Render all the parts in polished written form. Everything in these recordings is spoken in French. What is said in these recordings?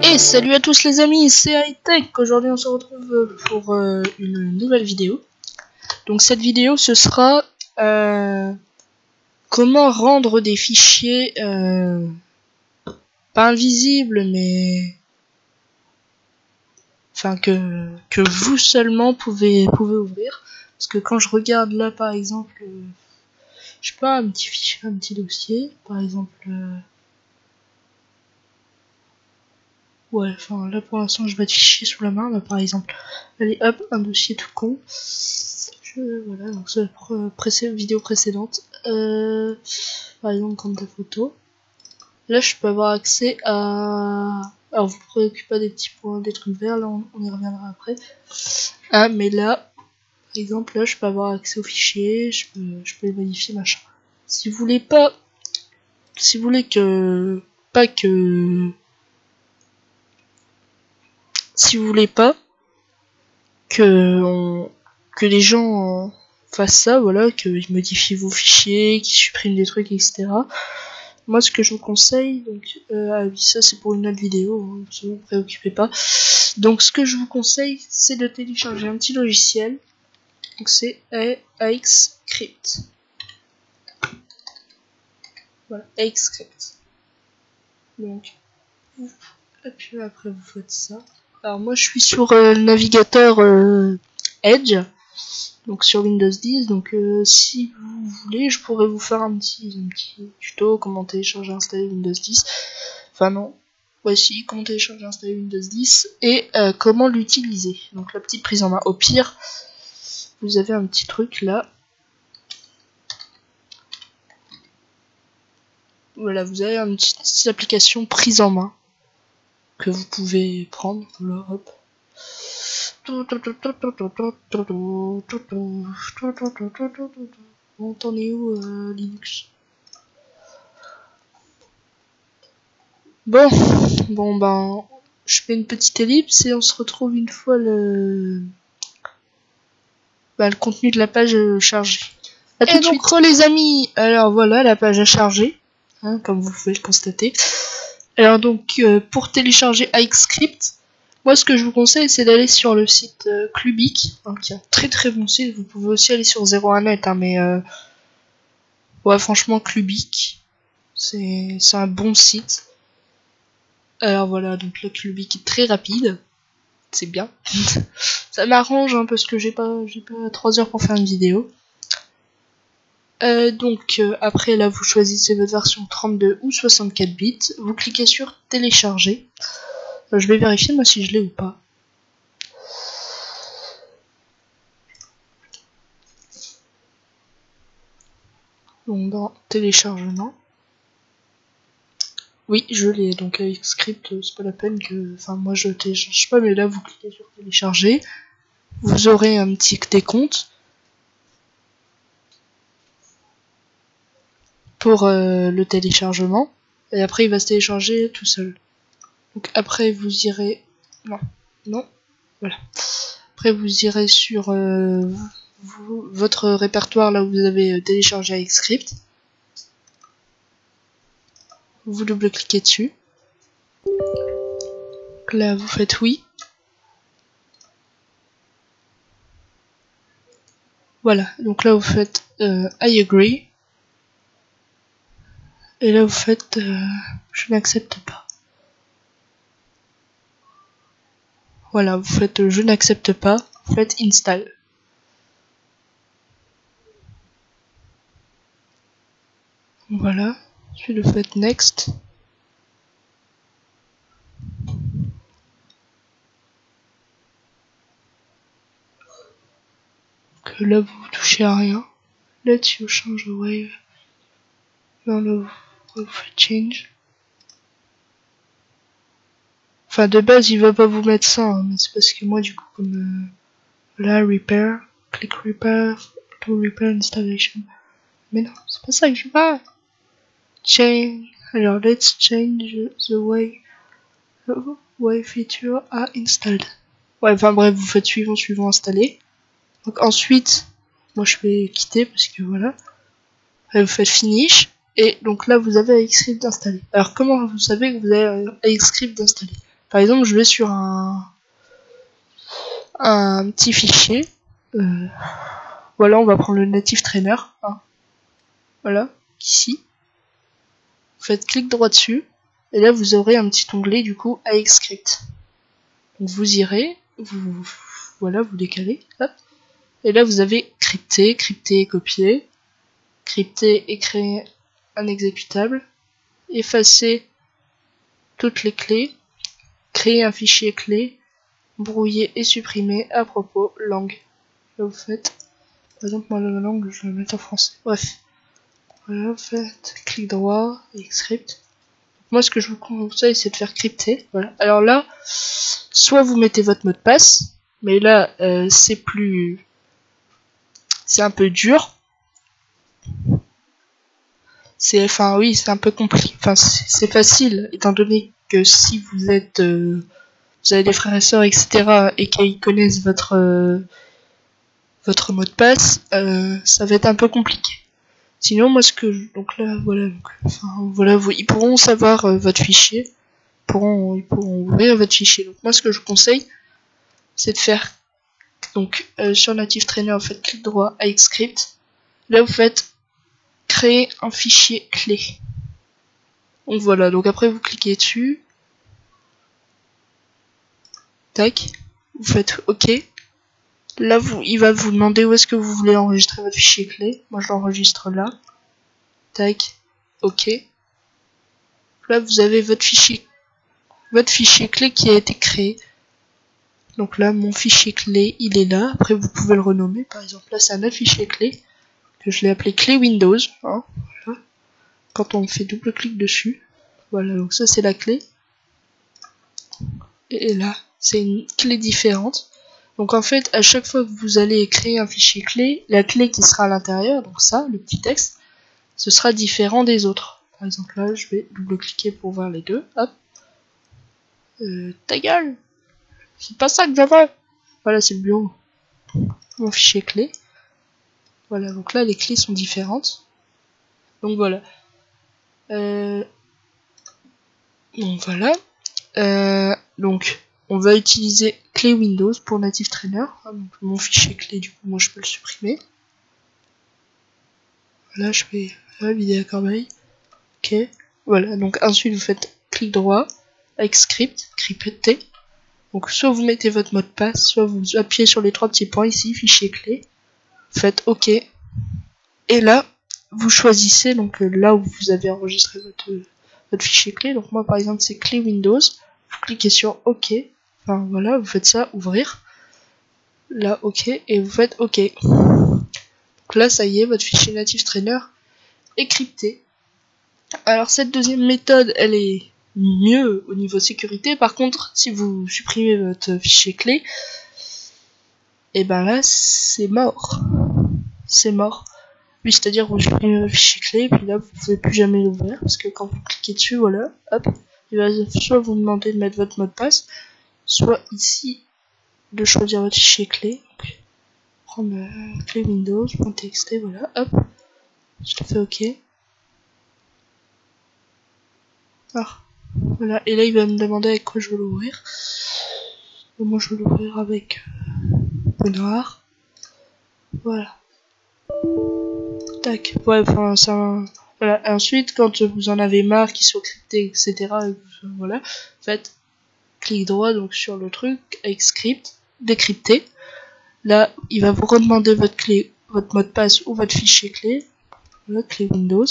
Et salut à tous les amis, c'est Hightech. Aujourd'hui on se retrouve pour une nouvelle vidéo. Donc cette vidéo ce sera comment rendre des fichiers pas invisibles mais enfin que vous seulement pouvez ouvrir. Parce que quand je regarde là par exemple, je sais pas, un petit fichier, un petit dossier, par exemple. Ouais, enfin là pour l'instant je vais de fichier sous la main, là, par exemple. Allez hop, un dossier tout con. Voilà, donc c'est la vidéo précédente. Par exemple comme ta photo. Là je peux avoir accès à... Alors vous ne préoccupez pas des petits points, des trucs verts, là on y reviendra après. Ah mais là, par exemple là je peux avoir accès aux fichiers, je peux les modifier machin. Si vous voulez pas... Si vous voulez que... Pas que... Si vous voulez pas que les gens fassent ça, voilà, qu'ils modifient vos fichiers, qu'ils suppriment des trucs, etc. Moi, ce que je vous conseille, donc, ah oui, ça c'est pour une autre vidéo, hein, ne vous préoccupez pas. Donc, ce que je vous conseille, c'est de télécharger un petit logiciel. Donc, c'est AXscript. Voilà, AXscript. Donc, et puis après, vous faites ça. Alors, moi, je suis sur le navigateur Edge. Donc sur Windows 10, donc si vous voulez, je pourrais vous faire un petit tuto, comment télécharger et installer Windows 10. Enfin non, voici comment télécharger et installer Windows 10 et comment l'utiliser. Donc la petite prise en main. Au pire, vous avez un petit truc là. Voilà, vous avez une petite application prise en main que vous pouvez prendre. Voilà, hop. Bon, t'en es où, Linux? Bon ben, je fais une petite ellipse et on se retrouve une fois le contenu de la page chargé. A tout de suite. Donc les amis, alors voilà, la page a chargé, hein, comme vous pouvez le constater. Alors donc, pour télécharger AXscript, moi ce que je vous conseille c'est d'aller sur le site Clubic, hein, qui est un très très bon site. Vous pouvez aussi aller sur 01net, hein, mais ouais, franchement Clubic, c'est un bon site. Alors voilà, donc le Clubic est très rapide, c'est bien. Ça m'arrange, hein, parce que j'ai pas 3 heures pour faire une vidéo. Donc après là vous choisissez votre version 32 ou 64 bits, vous cliquez sur télécharger. Je vais vérifier moi si je l'ai ou pas. Donc dans téléchargement. Oui, je l'ai, donc avec script, c'est pas la peine que... Enfin moi je télécharge pas, mais là vous cliquez sur télécharger. Vous aurez un petit décompte pour le téléchargement. Et après il va se télécharger tout seul. Donc après vous irez... Non, voilà. Après vous irez sur votre répertoire là où vous avez téléchargé AXscript. Vous double-cliquez dessus. Donc là vous faites oui. Voilà, donc là vous faites I agree. Et là vous faites je n'accepte pas. Voilà, vous faites je n'accepte pas, vous faites install. Voilà, puis vous faites next. Que là vous touchez à rien. Let you change the wave. Non, là vous faites change. Enfin de base il va pas vous mettre ça, hein, mais c'est parce que moi du coup comme là repair, click repair, to repair installation. Mais non, c'est pas ça que je veux. Change. Alors let's change the way feature are installed. Ouais, enfin bref, vous faites suivant installer. Donc ensuite, moi je vais quitter parce que voilà. Vous faites finish. Et donc là vous avez AXscript installé. Alors comment vous savez que vous avez AXscript installé? Par exemple, je vais sur un petit fichier. Voilà, on va prendre le native trainer. Hein. Voilà, ici. Vous faites clic droit dessus. Et là, vous aurez un petit onglet, du coup, AXScript. Donc, vous irez, voilà, vous décalez. Hop. Et là, vous avez crypter, crypter et copier. Crypter et créer un exécutable. Effacer toutes les clés. Créer un fichier clé. Brouiller et supprimer à propos langue. Là, vous faites, par exemple, moi, la langue, je vais la mettre en français. Bref. Voilà, vous faites clic droit, AXScript. Moi, ce que je vous conseille, c'est de faire crypter. Voilà. Alors là, soit vous mettez votre mot de passe, mais là, c'est un peu dur. Enfin, oui, c'est un peu compliqué. Enfin, c'est facile, étant donné que si vous êtes, vous avez des frères et sœurs, etc., et qu'ils connaissent votre mot de passe, ça va être un peu compliqué. Sinon, moi, donc là, voilà, voilà, ils pourront savoir votre fichier, ils pourront ouvrir votre fichier. Donc moi, ce que je vous conseille, c'est de faire, donc sur Native Trainer, vous faites clic droit, AXScript. Là, vous faites créer un fichier clé. Donc voilà, donc après vous cliquez dessus, tac, vous faites OK. Là, il va vous demander où est-ce que vous voulez enregistrer votre fichier clé. Moi, je l'enregistre là. Tac, OK. Là, vous avez votre fichier clé qui a été créé. Donc là, mon fichier clé, il est là. Après, vous pouvez le renommer. Par exemple, là, c'est un autre fichier clé que je l'ai appelé clé Windows. Hein, voilà. Quand on fait double clic dessus. Voilà, donc ça, c'est la clé. Et là, c'est une clé différente. Donc en fait, à chaque fois que vous allez créer un fichier clé, la clé qui sera à l'intérieur, donc ça, le petit texte, ce sera différent des autres. Par exemple, là, je vais double-cliquer pour voir les deux. Hop. Ta gueule! C'est pas ça que je veux! Voilà, c'est le bureau. Mon fichier clé. Voilà, donc là, les clés sont différentes. Donc voilà. Donc voilà. Donc, on va utiliser clé Windows pour Native Trainer. Donc, mon fichier clé, du coup, moi, je peux le supprimer. Là, je fais vider la corbeille. Ok. Voilà, donc ensuite, vous faites clic droit, AXScript, crypter. Donc, soit vous mettez votre mot de passe, soit vous appuyez sur les trois petits points ici, fichier clé. Vous faites OK. Et là, vous choisissez donc là où vous avez enregistré votre fichier clé. Donc, moi, par exemple, c'est clé Windows. Vous cliquez sur OK. Enfin, voilà, vous faites ça, ouvrir. Là, OK. Et vous faites OK. Donc là, ça y est, votre fichier Native Trainer est crypté. Alors, cette deuxième méthode, elle est mieux au niveau sécurité. Par contre, si vous supprimez votre fichier clé, et ben là, c'est mort. C'est mort. Oui, c'est-à-dire vous supprimez votre fichier clé, et puis là, vous pouvez plus jamais l'ouvrir. Parce que quand vous cliquez dessus, voilà, hop, il va soit vous demander de mettre votre mot de passe, soit ici, de choisir votre fichier clé. Donc, prendre clé Windows.txt, voilà, hop, je le fais OK. Ah, voilà, et là il va me demander avec quoi je veux l'ouvrir. Moi je veux l'ouvrir avec noir. Voilà. Tac, ouais, enfin ça. Voilà, et ensuite quand vous en avez marre qu'il soit crypté, etc. Voilà, faites clic droit donc sur le truc, AXScript, décrypter. Là, il va vous redemander votre clé, votre mot de passe ou votre fichier clé. Voilà, clé Windows.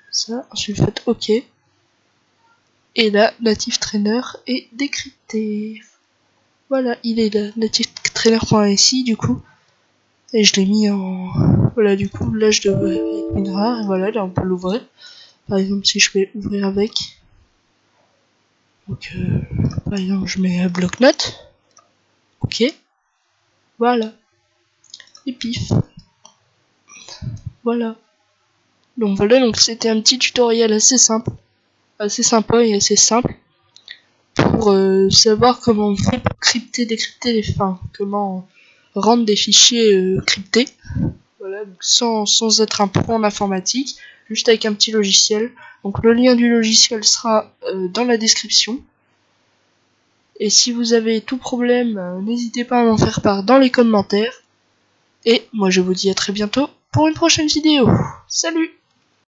Ça, ensuite faites OK. Et là, Native Trainer est décrypté. Voilà, il est là, nativetrainer.si du coup. Et je l'ai mis en... Voilà, du coup, là je devrais avec une rare. Et voilà, là on peut l'ouvrir. Par exemple, si je vais ouvrir avec... Donc, par exemple, je mets bloc-notes. OK. Voilà. Et pif. Voilà. Donc voilà, donc c'était un petit tutoriel assez simple. Assez sympa et assez simple. Pour savoir comment on fait pour crypter, décrypter les fins. Comment rendre des fichiers cryptés. Voilà, donc sans être un pro en informatique. Juste avec un petit logiciel. Donc le lien du logiciel sera dans la description. Et si vous avez tout problème, n'hésitez pas à m'en faire part dans les commentaires. Et moi je vous dis à très bientôt pour une prochaine vidéo. Salut!